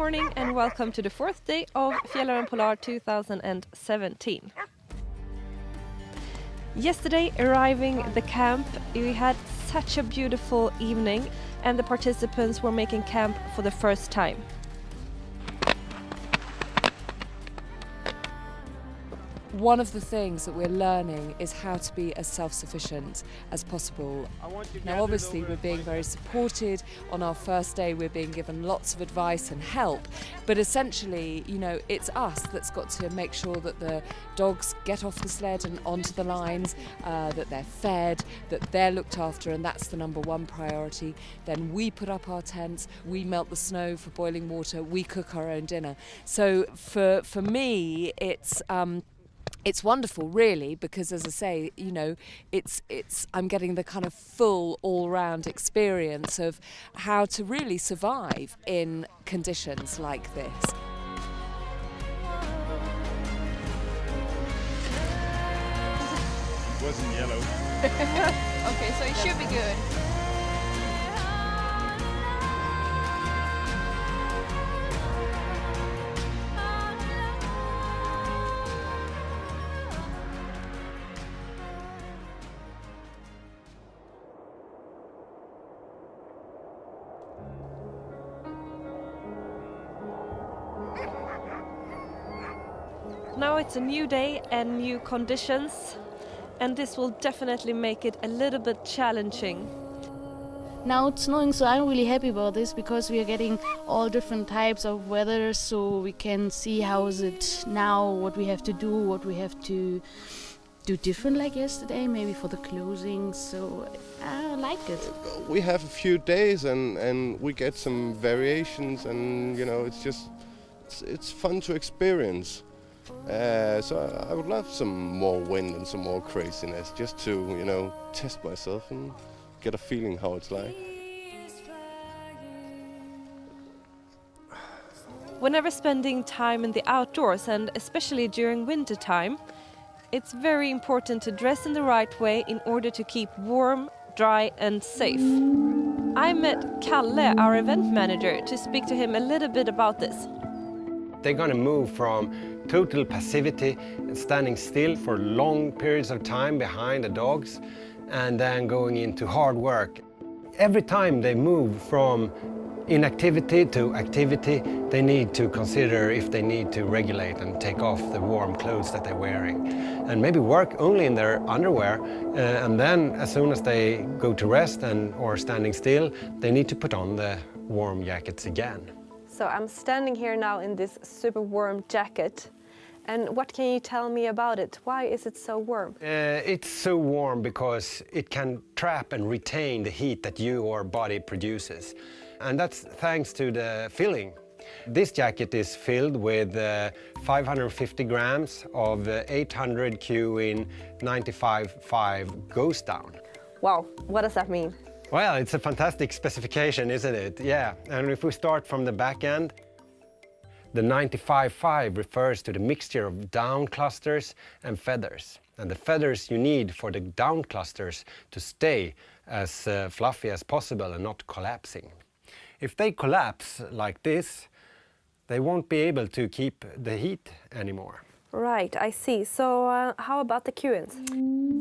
morning and welcome to the fourth day of Pielrabenполla 2017. Yesterday, arriving at the camp, we had such a beautiful evening and the participants were making camp for the first time. One of the things that we're learning is how to be as self-sufficient as possible. Now obviously we're being very supported. On our first day we're being given lots of advice and help, but essentially, you know, it's us that's got to make sure that the dogs get off the sled and onto the lines, that they're fed, that they're looked after, and that's the number one priority. Then we put up our tents, we melt the snow for boiling water, we cook our own dinner. So for me, it's wonderful, really, because as I say, you know, I'm getting the kind of full all-round experience of how to really survive in conditions like this. It wasn't yellow. Okay, so it should be good. Now it's a new day and new conditions, and this will definitely make it a little bit challenging. Now it's snowing, so I'm really happy about this because we are getting all different types of weather, so we can see how is it now, what we have to do, what we have to do different like yesterday, maybe for the closing, so I like it. We have a few days and we get some variations, and you know, it's fun to experience. So I would love some more wind and some more craziness, just to, you know, test myself and get a feeling how it's like. Whenever spending time in the outdoors, and especially during winter time, it's very important to dress in the right way in order to keep warm, dry and safe. I met Kalle, our event manager, to speak to him a little bit about this. They're going to move from total passivity and standing still for long periods of time behind the dogs, and then going into hard work. Every time they move from inactivity to activity, they need to consider if they need to regulate and take off the warm clothes that they're wearing. And maybe work only in their underwear, and then as soon as they go to rest or standing still, they need to put on the warm jackets again. So I'm standing here now in this super warm jacket. And what can you tell me about it? Why is it so warm? It's so warm because it can trap and retain the heat that your body produces. And that's thanks to the filling. This jacket is filled with 550 grams of 800 Q in 95.5 ghost down. Wow, what does that mean? Well, it's a fantastic specification, isn't it? Yeah, and if we start from the back end, the 95.5 refers to the mixture of down clusters and feathers. And the feathers you need for the down clusters to stay as fluffy as possible and not collapsing. If they collapse like this, they won't be able to keep the heat anymore. Right, I see. So how about the Q-ins?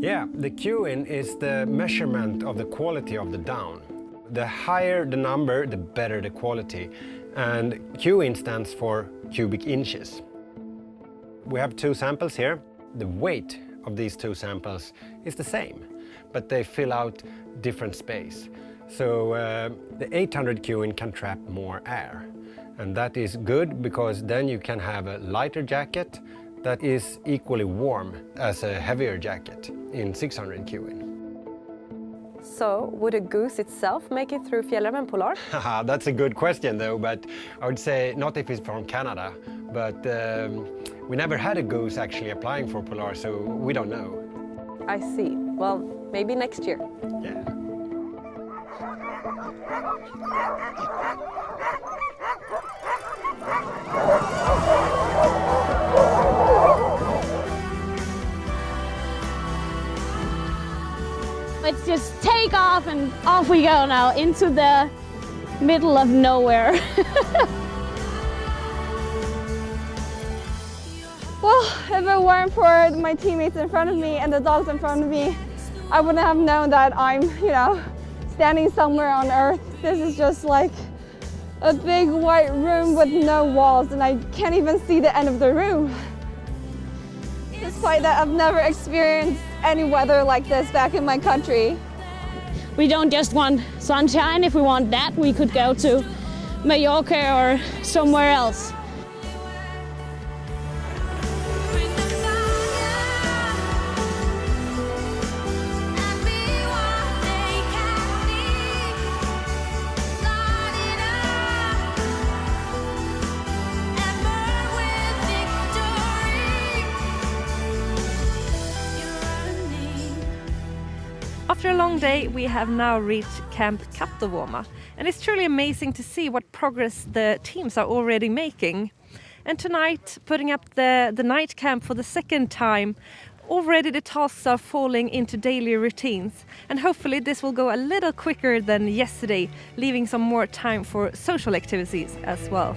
Yeah, the Q-in is the measurement of the quality of the down. The higher the number, the better the quality. And Q-in stands for cubic inches. We have two samples here. The weight of these two samples is the same, but they fill out different space. So the 800 Q-in can trap more air. And that is good because then you can have a lighter jacket that is equally warm as a heavier jacket in 600 Q-in. So, would a goose itself make it through Pielrabenполla? That's a good question though, but I would say not if it's from Canada. But we never had a goose actually applying for Polar, so we don't know. I see. Well, maybe next year. Yeah. Let's just take off and off we go now into the middle of nowhere. Well, if it weren't for my teammates in front of me and the dogs in front of me, I wouldn't have known that I'm, standing somewhere on Earth. This is just like a big white room with no walls, and I can't even see the end of the room. Despite that, I've never experienced any weather like this back in my country. We don't just want sunshine. If we want that, we could go to Mallorca or somewhere else. After a long day, we have now reached Camp Kattovoma, and it's truly amazing to see what progress the teams are already making. And tonight, putting up the night camp for the second time, already the tasks are falling into daily routines, and hopefully this will go a little quicker than yesterday, leaving some more time for social activities as well.